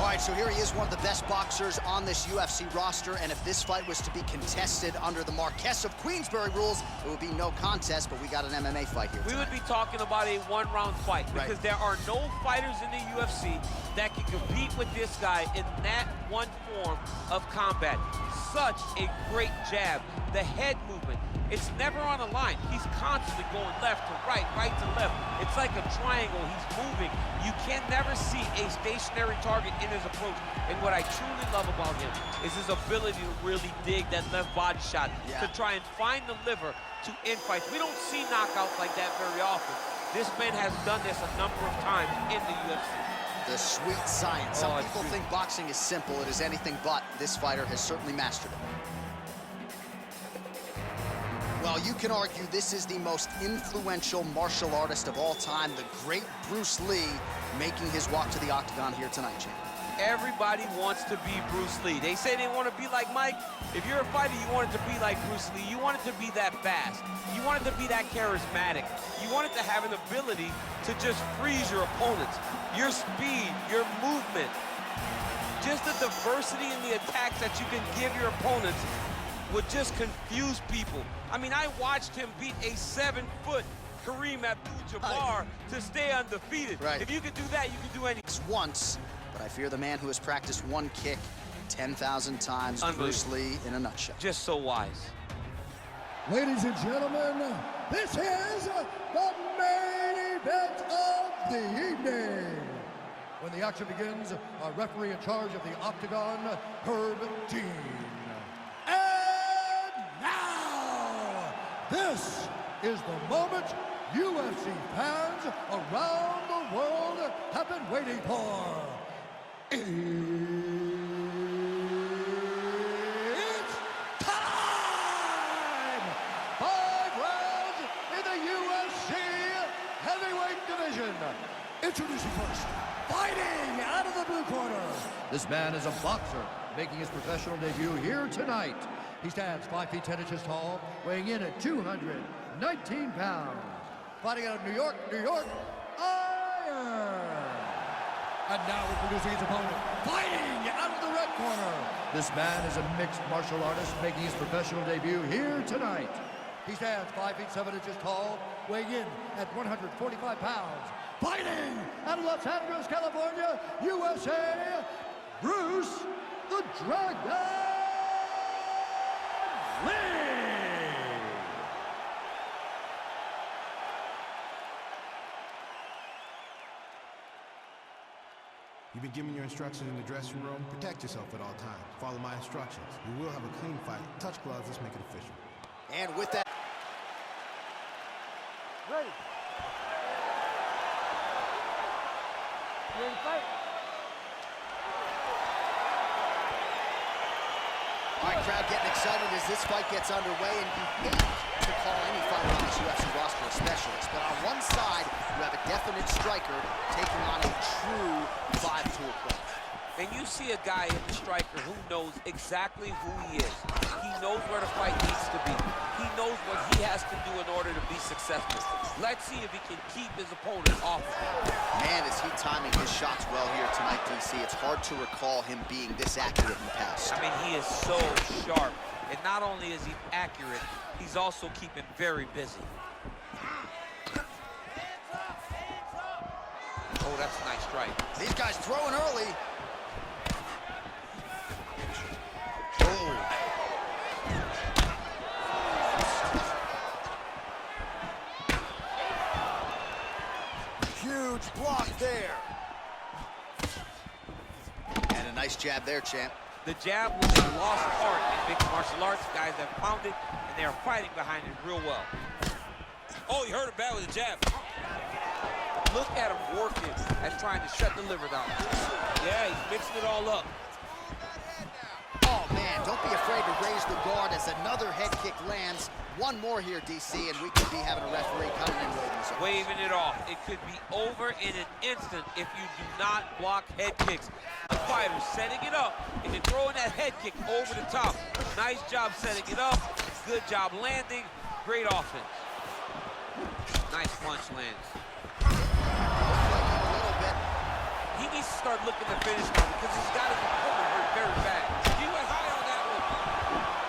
right, so here he is, one of the best boxers on this UFC roster, and if this fight was to be contested under the Marquess of Queensberry rules, it would be no contest, but we got an MMA fight here tonight. We would be talking about a one-round fight, because there are no fighters in the UFC that can compete with this guy in that one form of combat. Such a great jab, the head movement, it's never on a line. He's constantly going left to right, right to left. It's like a triangle. He's moving. You can never see a stationary target in his approach. And what I truly love about him is his ability to really dig that left body shot to try and find the liver to end fights. We don't see knockouts like that very often. This man has done this a number of times in the UFC. The sweet science. Some people think boxing is simple. It is anything but. This fighter has certainly mastered it. Well, you can argue this is the most influential martial artist of all time, the great Bruce Lee, making his walk to the octagon here tonight, champ. Everybody wants to be Bruce Lee. They say they want to be like Mike. If you're a fighter, you want it to be like Bruce Lee. You want it to be that fast. You want it to be that charismatic. You want it to have an ability to just freeze your opponents. Your speed, your movement, just the diversity in the attacks that you can give your opponents would just confuse people. I mean, I watched him beat a 7-foot Kareem Abdul-Jabbar to stay undefeated. Right. If you could do that, you could do anything. Once, but I fear the man who has practiced one kick 10,000 times, Bruce Lee in a nutshell. Just so wise. Ladies and gentlemen, this is the main event of the evening. When the action begins, our referee in charge of the Octagon, Herb Dean. And now, this is the moment UFC fans around the world have been waiting for. It's time! 5 rounds in the UFC heavyweight division. Introducing first, fighting out of the blue corner. This man is a boxer, making his professional debut here tonight. He stands 5 feet 10 inches tall, weighing in at 219 pounds. Fighting out of New York, Iron. And now introducing his opponent, fighting out of the red corner. This man is a mixed martial artist, making his professional debut here tonight. He stands 5 feet 7 inches tall, weighing in at 145 pounds. Fighting out of Los Angeles, California, USA, Bruce the Dragon Lee! You've been given your instructions in the dressing room. Protect yourself at all times. Follow my instructions. We will have a clean fight. Touch gloves, let's make it official. And with that... Ready. Ready to fight? All right, crowd getting excited as this fight gets underway, and you hate to call any fighter on this UFC roster a specialist, but on one side, you have a definite striker taking on a true 5-tool player. And you see a guy in the striker who knows exactly who he is. He knows where the fight needs to be. He knows what he has to do in order to be successful. Let's see if he can keep his opponent off of him. Man, is he timing his shots well here tonight, DC. It's hard to recall him being this accurate in the past. I mean, he is so sharp. And not only is he accurate, he's also keeping very busy. Oh, that's a nice strike. These guys throwing early. Huge block there. And a nice jab there, champ. The jab was a lost art in mixed martial arts. Guys have found it, and they are fighting behind it real well. Oh, he hurt it bad with the jab. Look at him working at trying to shut the liver down. Yeah, he's mixing it all up. Oh, man, don't be afraid to raise the guard as another head kick lands. One more here, DC, and we could be having a referee coming in waving it off. It could be over in an instant if you do not block head kicks. The fighter setting it up, and you're throwing that head kick over the top. Nice job setting it up. Good job landing. Great offense. Nice punch lands. He needs to start looking to finish now because he's got his opponent hurt very bad. He went high on that one.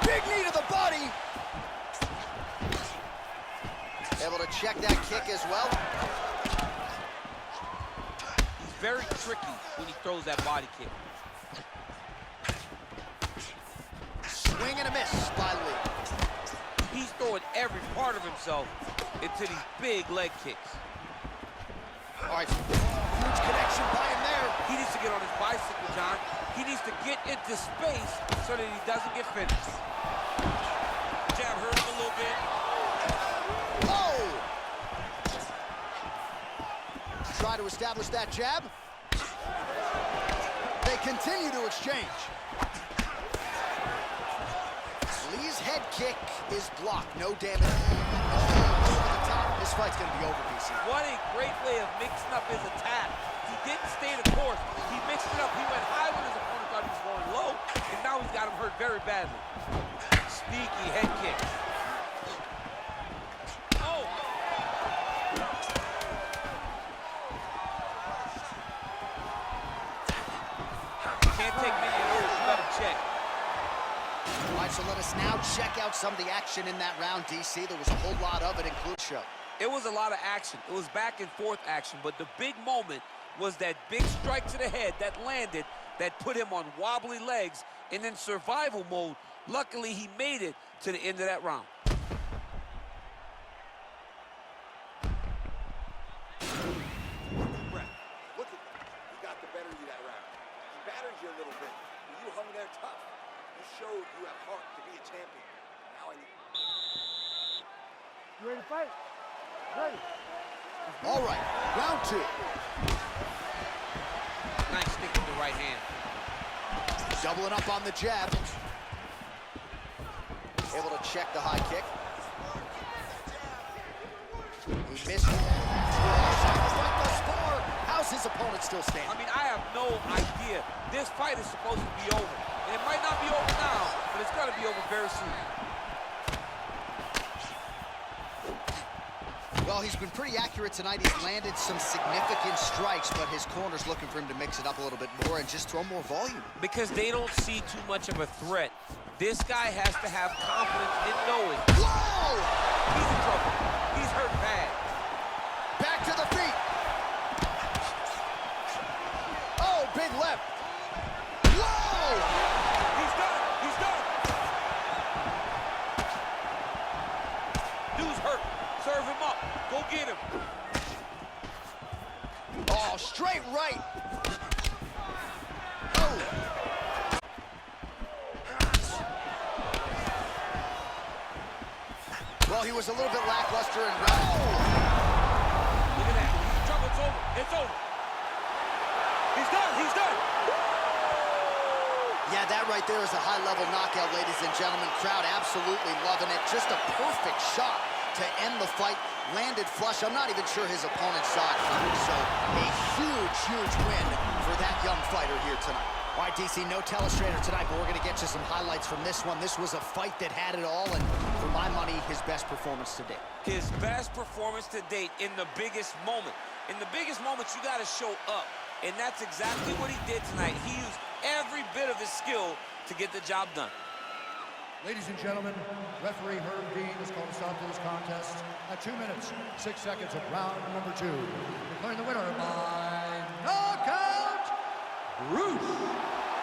Big knee to the body. Able to check that kick as well. He's very tricky when he throws that body kick. Swing and a miss by Lee. He's throwing every part of himself into these big leg kicks. All right, huge connection by him there. He needs to get on his bicycle, John. He needs to get into space so that he doesn't get finished. Jab hurt him a little bit. Oh! Try to establish that jab. They continue to exchange. Lee's head kick is blocked. No damage. Over the top. This fight's going to be over, DC. What a great way of mixing up his attack. He didn't stay the course. He mixed it up. He went high when his opponent thought he was going low, and now he's got him hurt very badly. Sneaky head kick. Oh! Can't take many of those. You better check. All right, so let us now check out some of the action in that round, DC. There was a whole lot of it, including show. It was a lot of action. It was back and forth action, but the big moment was that big strike to the head that landed, that put him on wobbly legs, and in survival mode, luckily he made it to the end of that round. Look at that. He got the better of you that round. He battered you a little bit, but you hung there tough. You showed you have heart to be a champion. Now I need... You ready to fight? Ready. All right, round two. Nice stick with the right hand. Doubling up on the jab. Able to check the high kick. He missed. Right thus far. How's his opponent still standing? I mean, I have no idea. This fight is supposed to be over. And it might not be over now, but it's going to be over very soon. Well, he's been pretty accurate tonight. He's landed some significant strikes, but his corner's looking for him to mix it up a little bit more and just throw more volume. Because they don't see too much of a threat. This guy has to have confidence in knowing. Whoa! He's in trouble. He's hurt bad. Back to the feet. Oh, big left. Whoa! He's done. He's done. Dude's hurt. Serve him up. Go get him. Oh, straight right. Oh. Well, he was a little bit lackluster in round. Look at that. Trouble's over. It's over. He's done. He's done. Yeah, that right there is a high-level knockout, ladies and gentlemen. Crowd absolutely loving it. Just a perfect shot to end the fight. Landed flush. I'm not even sure his opponent saw it coming. So a huge, huge win for that young fighter here tonight. All right, DC, no telestrator tonight, but we're going to get you some highlights from this one. This was a fight that had it all, and for my money, his best performance to date. His best performance to date in the biggest moment. In the biggest moments, you got to show up. And that's exactly what he did tonight. He used every bit of his skill to get the job done. Ladies and gentlemen, referee Herb Dean has called a stop to this contest at 2 minutes, 6 seconds of round number 2. Declaring the winner by knockout, Bruce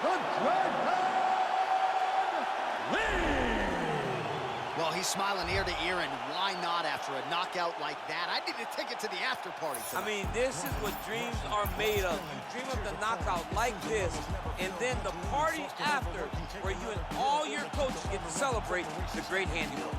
the Dragon Lee! Well, he's smiling ear to ear, and why not after a knockout like that? I need to take it to the after party tonight. I mean, this is what dreams are made of. You dream of the knockout like this, and then the party after, where you and all your coaches get to celebrate the great handiwork.